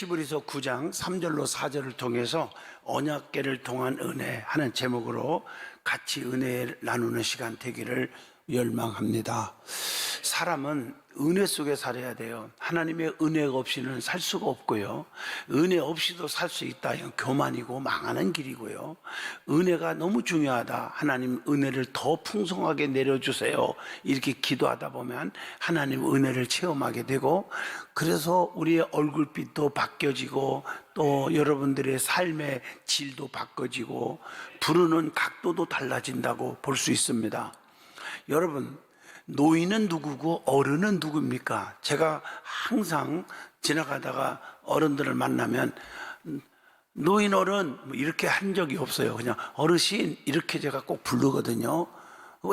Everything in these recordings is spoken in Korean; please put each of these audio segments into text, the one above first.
히브리서 9장 3절로 4절을 통해서 언약궤를 통한 은혜 하는 제목으로 같이 은혜를 나누는 시간 되기를 열망합니다. 사람은 은혜 속에 살아야 돼요. 하나님의 은혜가 없이는 살 수가 없고요, 은혜 없이도 살 수 있다, 이건 교만이고 망하는 길이고요. 은혜가 너무 중요하다. 하나님 은혜를 더 풍성하게 내려주세요, 이렇게 기도하다 보면 하나님 은혜를 체험하게 되고, 그래서 우리의 얼굴빛도 바뀌어지고 또 여러분들의 삶의 질도 바꿔지고 부르는 각도도 달라진다고 볼 수 있습니다. 여러분, 노인은 누구고 어른은 누굽니까? 제가 항상 지나가다가 어른들을 만나면 노인 어른 이렇게 한 적이 없어요. 그냥 어르신 이렇게 제가 꼭 부르거든요.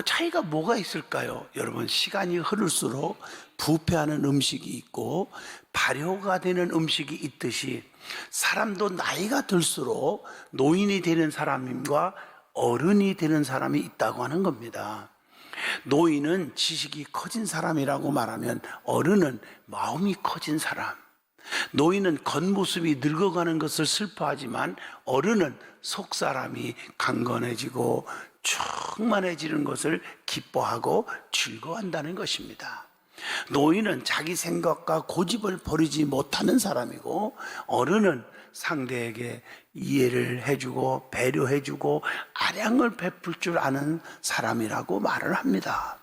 차이가 뭐가 있을까요? 여러분, 시간이 흐를수록 부패하는 음식이 있고 발효가 되는 음식이 있듯이 사람도 나이가 들수록 노인이 되는 사람과 어른이 되는 사람이 있다고 하는 겁니다. 노인은 지식이 커진 사람이라고 말하면 어른은 마음이 커진 사람. 노인은 겉모습이 늙어가는 것을 슬퍼하지만 어른은 속사람이 강건해지고 충만해지는 것을 기뻐하고 즐거워한다는 것입니다. 노인은 자기 생각과 고집을 버리지 못하는 사람이고 어른은 상대에게 이해를 해주고 배려해주고 아량을 베풀 줄 아는 사람이라고 말을 합니다.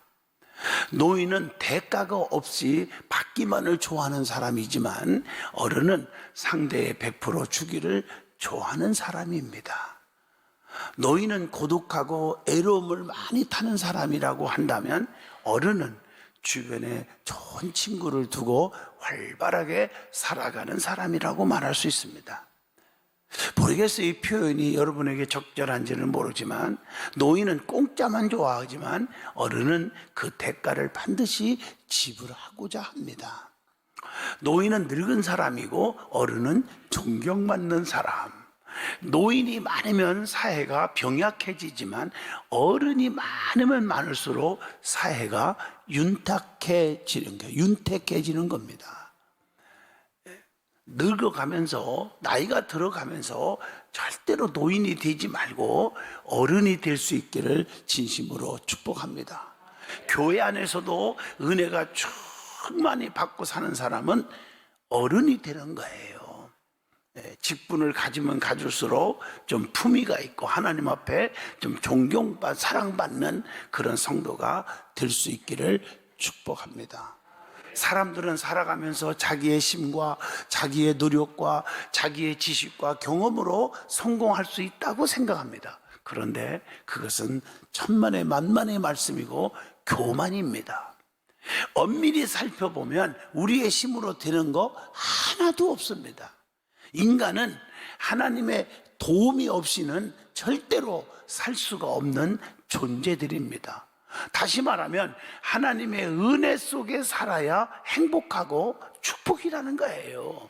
노인은 대가가 없이 받기만을 좋아하는 사람이지만 어른은 상대에 베풀어 주기를 좋아하는 사람입니다. 노인은 고독하고 애로움을 많이 타는 사람이라고 한다면 어른은 주변에 좋은 친구를 두고 활발하게 살아가는 사람이라고 말할 수 있습니다. 모르겠어요, 이 표현이 여러분에게 적절한지는 모르지만 노인은 공짜만 좋아하지만 어른은 그 대가를 반드시 지불하고자 합니다. 노인은 늙은 사람이고 어른은 존경받는 사람. 노인이 많으면 사회가 병약해지지만 어른이 많으면 많을수록 사회가 윤택해지는 겁니다. 늙어가면서 나이가 들어가면서 절대로 노인이 되지 말고 어른이 될 수 있기를 진심으로 축복합니다. 교회 안에서도 은혜가 충만히 받고 사는 사람은 어른이 되는 거예요. 직분을 가지면 가질수록 좀 품위가 있고 하나님 앞에 좀 존경받, 사랑받는 그런 성도가 될 수 있기를 축복합니다. 사람들은 살아가면서 자기의 힘과 자기의 노력과 자기의 지식과 경험으로 성공할 수 있다고 생각합니다. 그런데 그것은 천만의 만만의 말씀이고 교만입니다. 엄밀히 살펴보면 우리의 힘으로 되는 거 하나도 없습니다. 인간은 하나님의 도움이 없이는 절대로 살 수가 없는 존재들입니다. 다시 말하면 하나님의 은혜 속에 살아야 행복하고 축복이라는 거예요.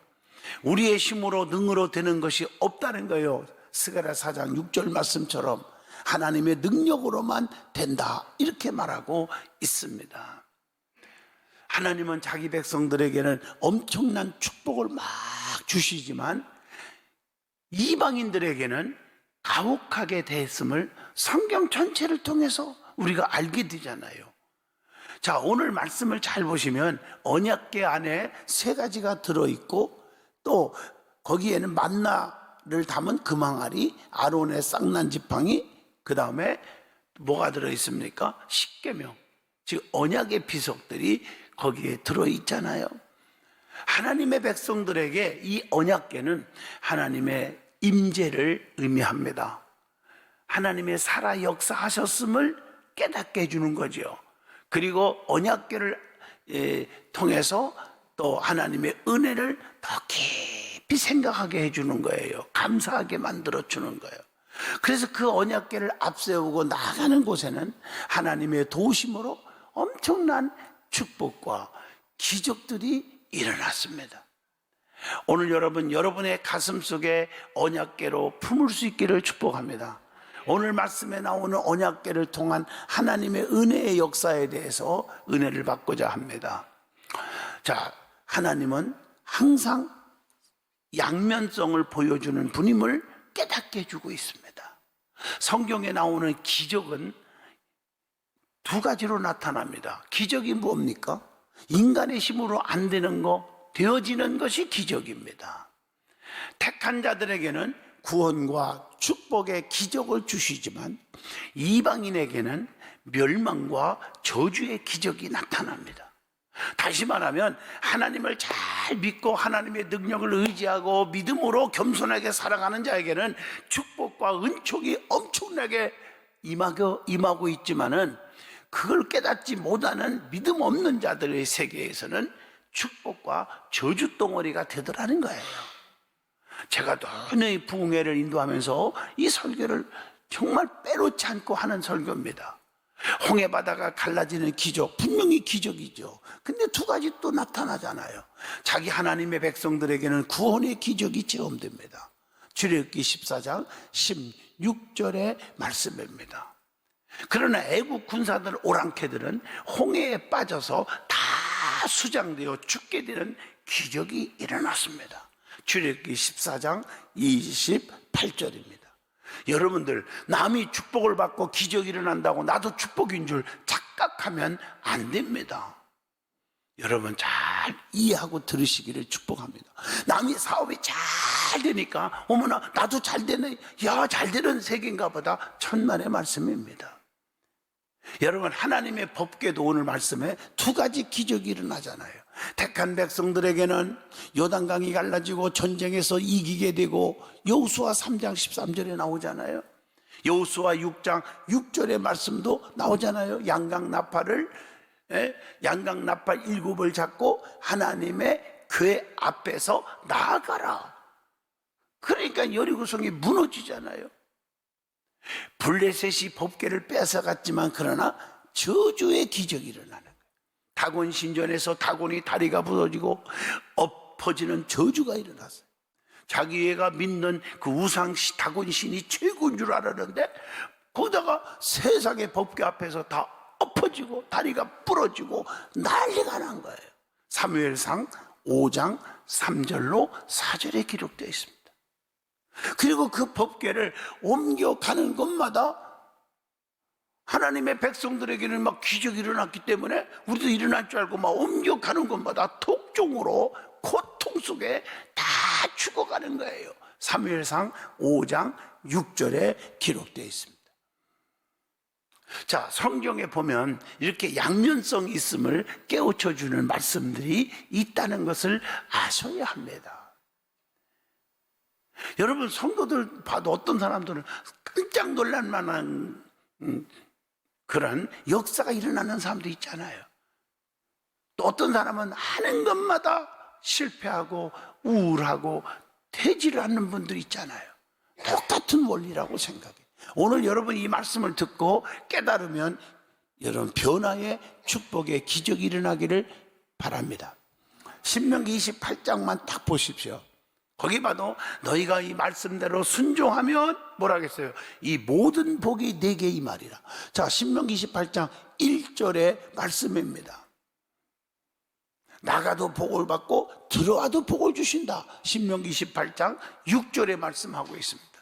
우리의 힘으로 능으로 되는 것이 없다는 거예요. 스가랴 4장 6절 말씀처럼 하나님의 능력으로만 된다, 이렇게 말하고 있습니다. 하나님은 자기 백성들에게는 엄청난 축복을 막 주시지만 이방인들에게는 가혹하게 대했음을 성경 전체를 통해서 우리가 알게 되잖아요. 자, 오늘 말씀을 잘 보시면 언약궤 안에 3가지가 들어있고 또 거기에는 만나를 담은 금항아리, 아론의 쌍난 지팡이, 그 다음에 뭐가 들어있습니까? 십계명, 즉 언약의 비석들이 거기에 들어있잖아요. 하나님의 백성들에게 이 언약궤는 하나님의 임재를 의미합니다. 하나님의 살아 역사하셨음을 깨닫게 해주는 거죠. 그리고 언약궤를 통해서 또 하나님의 은혜를 더 깊이 생각하게 해주는 거예요. 감사하게 만들어주는 거예요. 그래서 그 언약궤를 앞세우고 나가는 곳에는 하나님의 도우심으로 엄청난 축복과 기적들이 일어났습니다. 오늘 여러분, 여러분의 가슴 속에 언약궤로 품을 수 있기를 축복합니다. 오늘 말씀에 나오는 언약궤를 통한 하나님의 은혜의 역사에 대해서 은혜를 받고자 합니다. 자, 하나님은 항상 양면성을 보여주는 분임을 깨닫게 해주고 있습니다. 성경에 나오는 기적은 두 가지로 나타납니다. 기적이 뭡니까? 인간의 힘으로 안 되는 거, 되어지는 것이 기적입니다. 택한 자들에게는 구원과 축복의 기적을 주시지만 이방인에게는 멸망과 저주의 기적이 나타납니다. 다시 말하면 하나님을 잘 믿고 하나님의 능력을 의지하고 믿음으로 겸손하게 살아가는 자에게는 축복과 은총이 엄청나게 임하고 있지만은 그걸 깨닫지 못하는 믿음 없는 자들의 세계에서는 축복과 저주 덩어리가 되더라는 거예요. 제가 너희 부흥회를 인도하면서 이 설교를 정말 빼놓지 않고 하는 설교입니다. 홍해 바다가 갈라지는 기적, 분명히 기적이죠. 근데 두 가지 또 나타나잖아요. 자기 하나님의 백성들에게는 구원의 기적이 체험됩니다. 출애굽기 14장 16절의 말씀입니다. 그러나 애국 군사들 오랑캐들은 홍해에 빠져서 다 수장되어 죽게 되는 기적이 일어났습니다. 출애굽기 14장 28절입니다. 여러분들, 남이 축복을 받고 기적이 일어난다고 나도 축복인 줄 착각하면 안 됩니다. 여러분 잘 이해하고 들으시기를 축복합니다. 남이 사업이 잘 되니까 어머나 나도 잘 되네, 야 잘 되는 세계인가 보다, 천만의 말씀입니다. 여러분, 하나님의 법궤도 오늘 말씀에 두 가지 기적이 일어나잖아요. 택한 백성들에게는 요단강이 갈라지고 전쟁에서 이기게 되고, 여호수아 3장 13절에 나오잖아요. 여호수아 6장 6절의 말씀도 나오잖아요. 양강나팔 7을 잡고 하나님의 궤 앞에서 나아가라. 그러니까 여리고성이 무너지잖아요. 블레셋이 법궤를 뺏어갔지만 그러나 저주의 기적이 일어나는 거예요. 다곤 신전에서 다곤이 다리가 부러지고 엎어지는 저주가 일어났어요. 자기 애가 믿는 그 우상 다곤 신이 최고인 줄 알았는데 거기다가 세상의 법궤 앞에서 다 엎어지고 다리가 부러지고 난리가 난 거예요. 사무엘상 5장 3절로 4절에 기록되어 있습니다. 그리고 그 법궤를 옮겨가는 곳마다 하나님의 백성들에게는 막 기적이 일어났기 때문에 우리도 일어날 줄 알고 막 옮겨가는 곳마다 독종으로 고통 속에 다 죽어가는 거예요. 사무엘상 5장 6절에 기록되어 있습니다. 자, 성경에 보면 이렇게 양면성 있음을 깨우쳐주는 말씀들이 있다는 것을 아셔야 합니다. 여러분, 성도들 봐도 어떤 사람들은 깜짝 놀랄 만한 그런 역사가 일어나는 사람도 있잖아요. 또 어떤 사람은 하는 것마다 실패하고 우울하고 되지를 않는 분들이 있잖아요. 똑같은 원리라고 생각해요. 오늘 여러분 이 말씀을 듣고 깨달으면 여러분 변화의 축복의 기적이 일어나기를 바랍니다. 신명기 28장만 딱 보십시오. 거기 봐도 너희가 이 말씀대로 순종하면 뭐라겠어요? 이 모든 복이 내게 임하리라. 자, 신명기 28장 1절의 말씀입니다. 나가도 복을 받고 들어와도 복을 주신다. 신명기 28장 6절에 말씀하고 있습니다.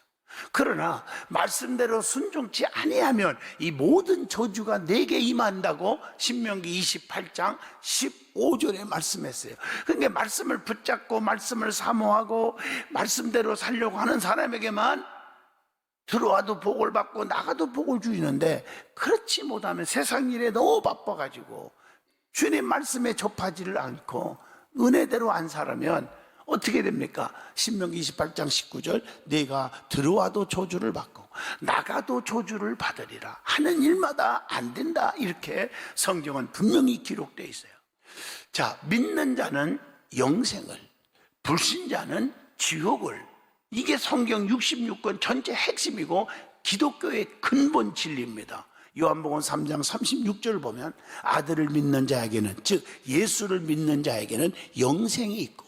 그러나 말씀대로 순종치 아니하면 이 모든 저주가 내게 임한다고 신명기 28장 15절에 말씀했어요. 그러니까 말씀을 붙잡고 말씀을 사모하고 말씀대로 살려고 하는 사람에게만 들어와도 복을 받고 나가도 복을 주시는데, 그렇지 못하면 세상 일에 너무 바빠가지고 주님 말씀에 접하지를 않고 은혜대로 안 살면 어떻게 됩니까? 신명기 28장 19절, 내가 들어와도 저주를 받고 나가도 저주를 받으리라. 하는 일마다 안 된다. 이렇게 성경은 분명히 기록되어 있어요. 자, 믿는 자는 영생을, 불신자는 지옥을. 이게 성경 66권 전체 핵심이고 기독교의 근본 진리입니다. 요한복음 3장 36절을 보면 아들을 믿는 자에게는, 즉 예수를 믿는 자에게는 영생이 있고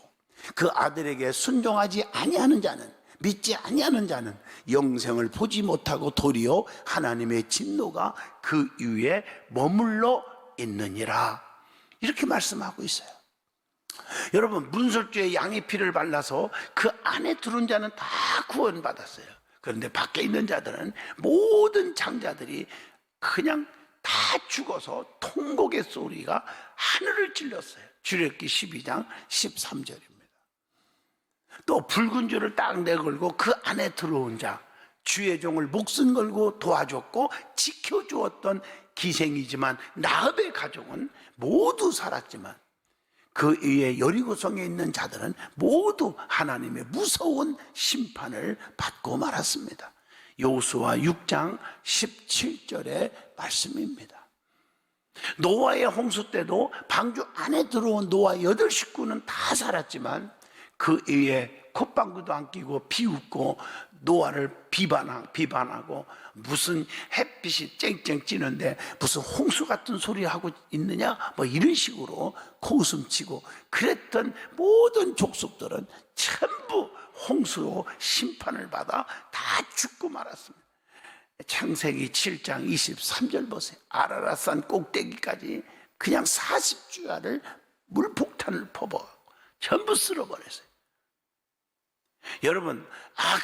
그 아들에게 순종하지 아니하는 자는, 믿지 아니하는 자는 영생을 보지 못하고 도리어 하나님의 진노가 그 위에 머물러 있느니라. 이렇게 말씀하고 있어요. 여러분, 문설주에 양의 피를 발라서 그 안에 들어온 자는 다 구원받았어요. 그런데 밖에 있는 자들은, 모든 장자들이 그냥 다 죽어서 통곡의 소리가 하늘을 찔렀어요. 출애굽기 12장 13절입니다. 또 붉은 줄을 딱 내걸고 그 안에 들어온 자, 주의 종을 목숨 걸고 도와줬고 지켜주었던 기생이지만 라합의 가족은 모두 살았지만, 그 위에 여리고성에 있는 자들은 모두 하나님의 무서운 심판을 받고 말았습니다. 여호수아 6장 17절의 말씀입니다. 노아의 홍수 때도 방주 안에 들어온 노아 8식구는 다 살았지만, 그 위에 콧방구도 안 끼고 비웃고 노아를 비반하고 무슨 햇빛이 쨍쨍 찌는데 무슨 홍수 같은 소리 하고 있느냐, 뭐 이런 식으로 코웃음치고 그랬던 모든 족속들은 전부 홍수로 심판을 받아 다 죽고 말았습니다. 창세기 7장 23절 보세요. 아라랏산 꼭대기까지 그냥 40주야를 물폭탄을 퍼부어 전부 쓸어버렸어요. 여러분,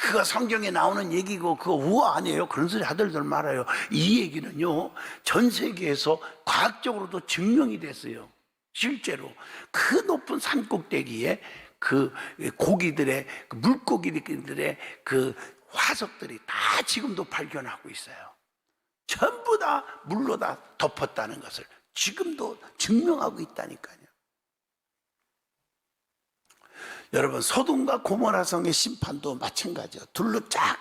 그거 성경에 나오는 얘기고 그거 우화 아니에요? 그런 소리 하들들 말아요. 이 얘기는요, 전 세계에서 과학적으로도 증명이 됐어요. 실제로 그 높은 산 꼭대기에 그 고기들의, 그 물고기들의 그 화석들이 다 지금도 발견하고 있어요. 전부 다 물로 다 덮었다는 것을 지금도 증명하고 있다니까요. 여러분, 소돔과 고모라 성의 심판도 마찬가지예요. 둘로 쫙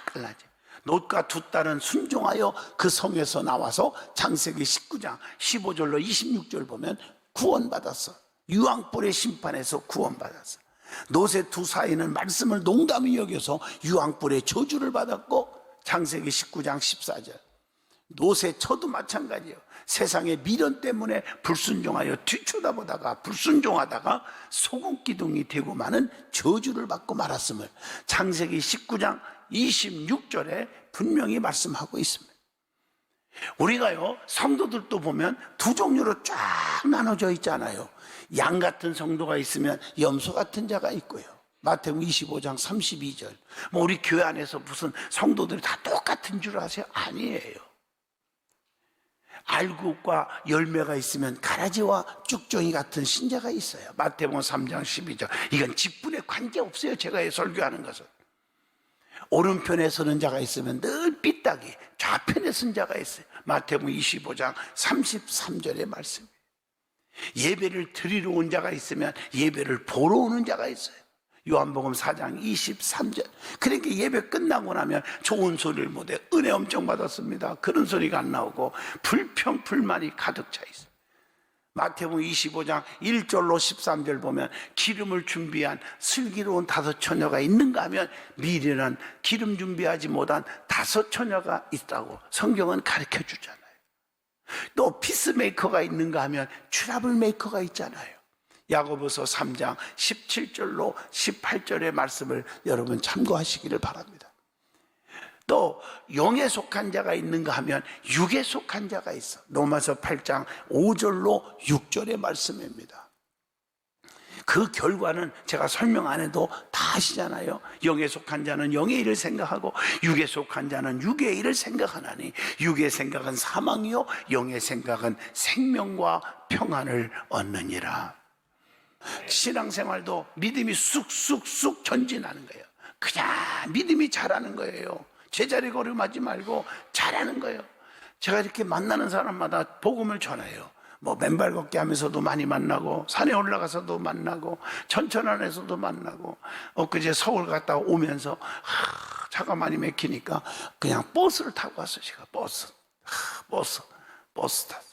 갈라져. 롯과 두 딸은 순종하여 그 성에서 나와서 창세기 19장 15절로 26절 보면 구원받았어. 유황불의 심판에서 구원받았어. 롯의 두 사이는 말씀을 농담히 여겨서 유황불의 저주를 받았고, 창세기 19장 14절. 롯의 처도 마찬가지예요. 세상의 미련 때문에 불순종하여 뒤쳐다보다가 불순종하다가 소금기둥이 되고 마는 저주를 받고 말았음을 창세기 19장 26절에 분명히 말씀하고 있습니다. 우리가요, 성도들도 보면 두 종류로 쫙 나눠져 있잖아요. 양 같은 성도가 있으면 염소 같은 자가 있고요. 마태복음 25장 32절. 뭐 우리 교회 안에서 무슨 성도들이 다 똑같은 줄 아세요? 아니에요. 알곡과 열매가 있으면 가라지와 쭉종이 같은 신자가 있어요. 마태복음 3장 12절. 이건 직분에 관계없어요. 제가 설교하는 것은. 오른편에 서는 자가 있으면 늘 삐딱이, 좌편에 선 자가 있어요. 마태복음 25장 33절의 말씀. 예배를 드리러 온 자가 있으면 예배를 보러 오는 자가 있어요. 요한복음 4장 23절. 그러니까 예배 끝나고 나면 좋은 소리를 못해. 은혜 엄청 받았습니다, 그런 소리가 안 나오고 불평 불만이 가득 차 있어요. 마태복음 25장 1절로 13절 보면 기름을 준비한 슬기로운 5 처녀가 있는가 하면 미련한 기름 준비하지 못한 5 처녀가 있다고 성경은 가르쳐 주잖아요. 또 피스메이커가 있는가 하면 트러블 메이커가 있잖아요. 야고보서 3장 17절로 18절의 말씀을 여러분 참고하시기를 바랍니다. 또 영에 속한 자가 있는가 하면 육에 속한 자가 있어. 로마서 8장 5절로 6절의 말씀입니다. 그 결과는 제가 설명 안 해도 다 아시잖아요. 영에 속한 자는 영의 일을 생각하고 육에 속한 자는 육의 일을 생각하나니 육의 생각은 사망이요 영의 생각은 생명과 평안을 얻느니라. 신앙생활도 믿음이 쑥쑥쑥 전진하는 거예요. 그냥 믿음이 자라는 거예요. 제자리 걸음하지 말고 자라는 거예요. 제가 이렇게 만나는 사람마다 복음을 전해요. 뭐 맨발 걷기 하면서도 많이 만나고, 산에 올라가서도 만나고, 천천안에서도 만나고, 엊그제 서울 갔다 오면서 차가 많이 막히니까 그냥 버스를 타고 왔어요. 제가 버스 탔어요.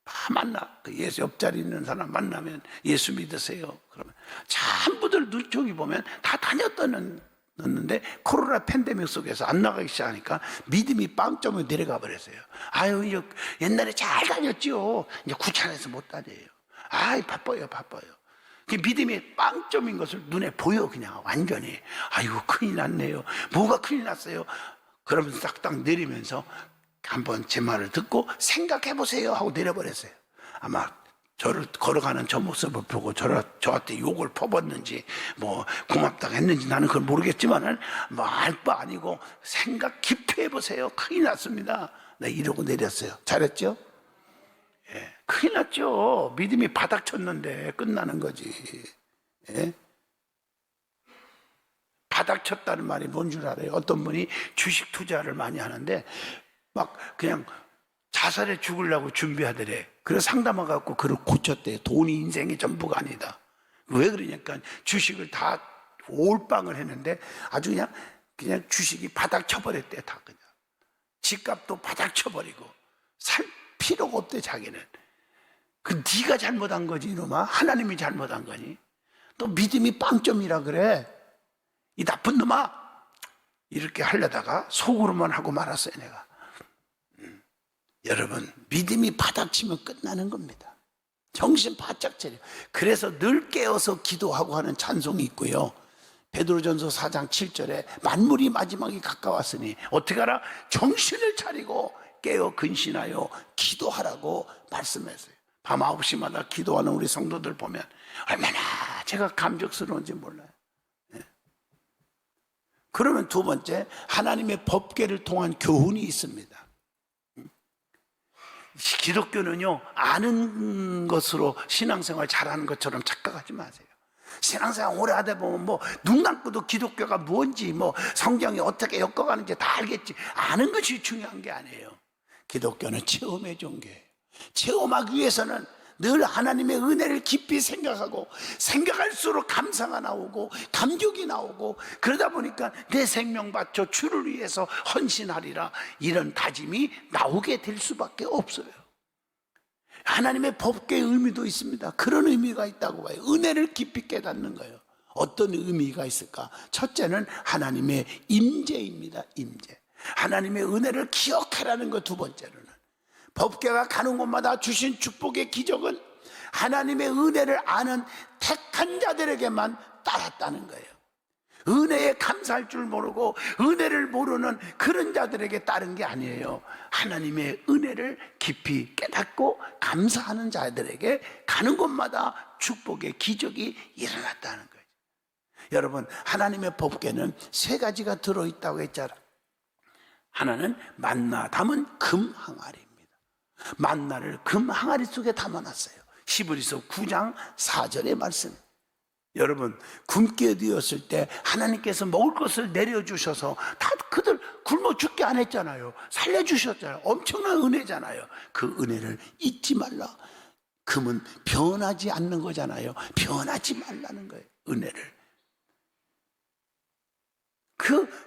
다 만나. 그 예수 옆자리 있는 사람 만나면 예수 믿으세요. 그러면 전부들 저기 보면 다 다녔는데 코로나 팬데믹 속에서 안 나가기 시작하니까 믿음이 빵점으로 내려가 버렸어요. 아유, 이제 옛날에 잘 다녔죠. 이제 귀찮아서 못 다녀요. 아이, 바빠요. 그 믿음이 빵점인 것을 눈에 보여. 그냥 완전히. 아이고, 큰일 났네요. 뭐가 큰일 났어요? 그러면서 딱딱 내리면서 한번 제 말을 듣고 생각해 보세요 하고 내려버렸어요. 아마 저를 걸어가는 저 모습을 보고 저한테 욕을 퍼붓는지 뭐 고맙다고 했는지 나는 그걸 모르겠지만은 뭐 알 바 아니고 생각 깊이 해보세요. 큰일 났습니다. 네, 이러고 내렸어요. 잘했죠? 예, 큰일 났죠. 믿음이 바닥 쳤는데 끝나는 거지. 예? 바닥 쳤다는 말이 뭔 줄 알아요? 어떤 분이 주식 투자를 많이 하는데 막 그냥 자살해 죽으려고 준비하더래. 그래서 상담해갖고 그걸 고쳤대. 돈이 인생의 전부가 아니다. 왜 그러냐니까 주식을 다 올빵을 했는데 아주 그냥 주식이 바닥 쳐버렸대. 다 그냥 집값도 바닥 쳐버리고 살 필요가 없대. 자기는 그 네가 잘못한 거지 이놈아. 하나님이 잘못한 거니. 또 믿음이 빵점이라 그래. 이 나쁜 놈아. 이렇게 하려다가 속으로만 하고 말았어요. 내가. 여러분, 믿음이 바닥치면 끝나는 겁니다. 정신 바짝 차려. 그래서 늘 깨어서 기도하고 하는 찬송이 있고요. 베드로전서 4장 7절에 만물이 마지막이 가까웠으니 어떻게 하라? 정신을 차리고 깨어 근신하여 기도하라고 말씀했어요. 밤 9시마다 기도하는 우리 성도들 보면 얼마나 제가 감격스러운지 몰라요. 그러면 두 번째, 하나님의 법궤를 통한 교훈이 있습니다. 기독교는요, 아는 것으로 신앙생활 잘하는 것처럼 착각하지 마세요. 신앙생활 오래 하다 보면 눈 감고도 기독교가 뭔지 성경이 어떻게 엮어가는지 다 알겠지. 아는 것이 중요한 게 아니에요. 기독교는 체험의 종교예요. 체험하기 위해서는 늘 하나님의 은혜를 깊이 생각하고 생각할수록 감사가 나오고 감격이 나오고 그러다 보니까 내 생명 바쳐 주를 위해서 헌신하리라 이런 다짐이 나오게 될 수밖에 없어요. 하나님의 법궤의 의미도 있습니다. 그런 의미가 있다고 봐요. 은혜를 깊이 깨닫는 거예요. 어떤 의미가 있을까? 첫째는 하나님의 임재입니다. 임재. 하나님의 은혜를 기억하라는 것. 두 번째로는 법궤가 가는 곳마다 주신 축복의 기적은 하나님의 은혜를 아는 택한 자들에게만 따랐다는 거예요. 은혜에 감사할 줄 모르고 은혜를 모르는 그런 자들에게 따른 게 아니에요. 하나님의 은혜를 깊이 깨닫고 감사하는 자들에게 가는 곳마다 축복의 기적이 일어났다는 거예요. 여러분, 하나님의 법궤는 세 가지가 들어있다고 했잖아요. 하나는 만나 담은 금 항아리입니다. 만나를 금 항아리 속에 담아놨어요. 히브리서 9장 4절의 말씀. 여러분, 굶게 되었을 때 하나님께서 먹을 것을 내려주셔서 다 그들 굶어 죽게 안 했잖아요. 살려주셨잖아요. 엄청난 은혜잖아요. 그 은혜를 잊지 말라. 금은 변하지 않는 거잖아요. 변하지 말라는 거예요. 은혜를.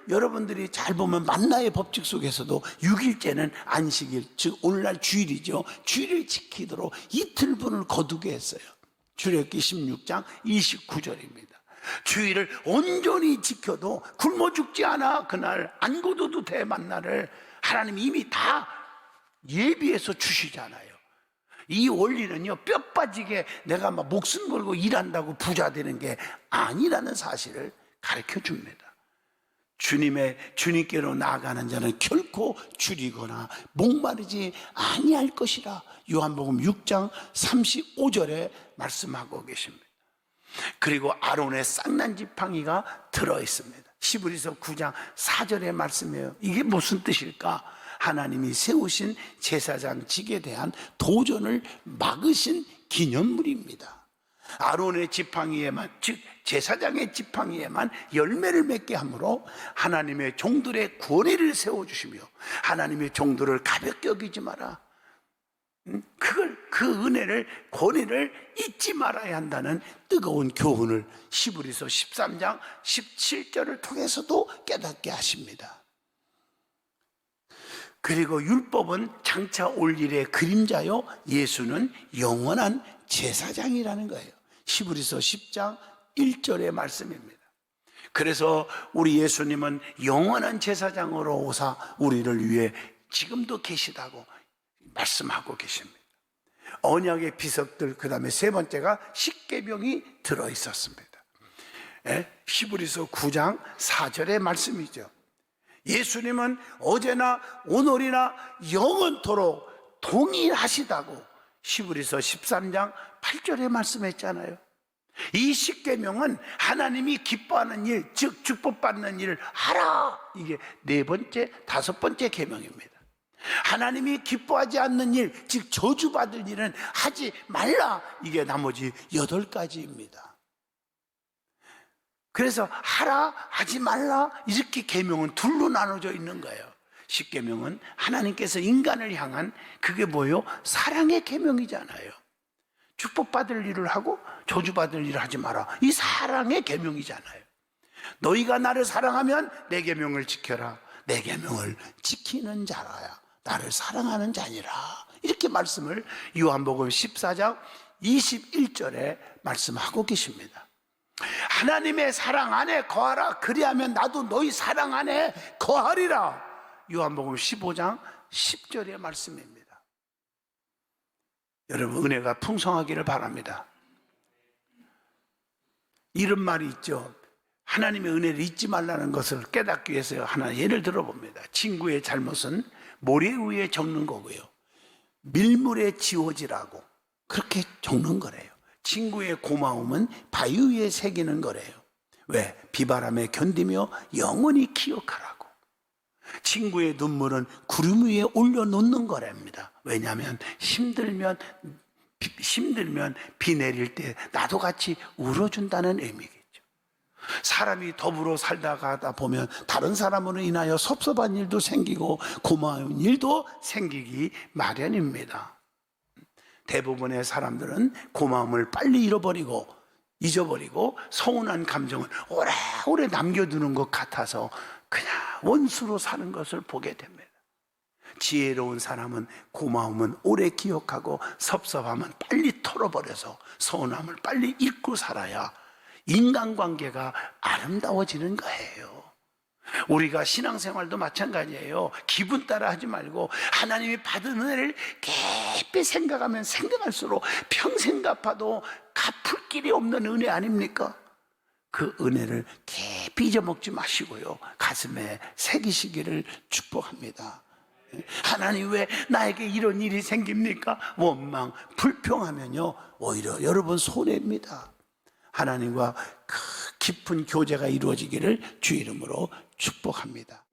여러분들이 잘 보면 만나의 법칙 속에서도 6일째는 안식일, 즉 오늘날 주일이죠. 주일을 지키도록 이틀분을 거두게 했어요. 출애굽기 16장 29절입니다. 주일을 온전히 지켜도 굶어 죽지 않아. 그날 안 거둬도 돼. 만나를 하나님이 이미 다 예비해서 주시잖아요. 이 원리는요, 뼈 빠지게 내가 막 목숨 걸고 일한다고 부자 되는 게 아니라는 사실을 가르쳐 줍니다. 주님께로 나아가는 자는 결코 줄이거나 목마르지 아니할 것이라 요한복음 6장 35절에 말씀하고 계십니다. 그리고 아론의 쌍난 지팡이가 들어있습니다. 히브리서 9장 4절의 말씀이에요. 이게 무슨 뜻일까? 하나님이 세우신 제사장직에 대한 도전을 막으신 기념물입니다. 아론의 지팡이에만, 즉 제사장의 지팡이에만 열매를 맺게 하므로 하나님의 종들의 권위를 세워주시며 하나님의 종들을 가볍게 여기지 마라. 그 은혜를, 권위를 잊지 말아야 한다는 뜨거운 교훈을 히브리서 13장 17절을 통해서도 깨닫게 하십니다. 그리고 율법은 장차 올 일의 그림자요, 예수는 영원한 제사장이라는 거예요. 히브리서 10장 1절의 말씀입니다. 그래서 우리 예수님은 영원한 제사장으로 오사 우리를 위해 지금도 계시다고 말씀하고 계십니다. 언약의 비석들, 그 다음에 세 번째가 십계명이 들어있었습니다. 히브리서 9장 4절의 말씀이죠. 예수님은 어제나 오늘이나 영원토록 동일하시다고 시브리서 13장 8절에 말씀했잖아요. 이 십계명은 하나님이 기뻐하는 일, 즉 축복받는 일을 하라. 이게 네 번째, 다섯 번째 계명입니다. 하나님이 기뻐하지 않는 일, 즉 저주받을 일은 하지 말라. 이게 나머지 8가지입니다. 그래서 하라, 하지 말라 이렇게 계명은 둘로 나눠져 있는 거예요. 십계명은 하나님께서 인간을 향한 그게 뭐예요? 사랑의 계명이잖아요. 축복받을 일을 하고 저주받을 일을 하지 마라. 이 사랑의 계명이잖아요. 너희가 나를 사랑하면 내 계명을 지켜라. 내 계명을 지키는 자라야 나를 사랑하는 자니라. 이렇게 말씀을 요한복음 14장 21절에 말씀하고 계십니다. 하나님의 사랑 안에 거하라. 그리하면 나도 너희 사랑 안에 거하리라. 요한복음 15장 10절의 말씀입니다. 여러분, 은혜가 풍성하기를 바랍니다. 이런 말이 있죠. 하나님의 은혜를 잊지 말라는 것을 깨닫기 위해서 하나 예를 들어봅니다. 친구의 잘못은 모래 위에 적는 거고요, 밀물에 지워지라고 그렇게 적는 거래요. 친구의 고마움은 바위 위에 새기는 거래요. 왜? 비바람에 견디며 영원히 기억하라고. 친구의 눈물은 구름 위에 올려놓는 거랍니다. 왜냐하면 힘들면 비 내릴 때 나도 같이 울어준다는 의미겠죠. 사람이 더불어 살다가 하다 보면 다른 사람으로 인하여 섭섭한 일도 생기고 고마운 일도 생기기 마련입니다. 대부분의 사람들은 고마움을 빨리 잊어버리고 서운한 감정을 오래오래 남겨두는 것 같아서 그냥 원수로 사는 것을 보게 됩니다. 지혜로운 사람은 고마움은 오래 기억하고 섭섭함은 빨리 털어버려서 서운함을 빨리 잊고 살아야 인간관계가 아름다워지는 거예요. 우리가 신앙생활도 마찬가지예요. 기분 따라 하지 말고 하나님이 받은 은혜를 깊이 생각하면 생각할수록 평생 갚아도 갚을 길이 없는 은혜 아닙니까? 그 은혜를 깊이 잊어먹지 마시고요, 가슴에 새기시기를 축복합니다. 하나님 왜 나에게 이런 일이 생깁니까? 원망, 불평하면요 오히려 여러분 손해입니다. 하나님과 깊은 교제가 이루어지기를 주 이름으로 축복합니다.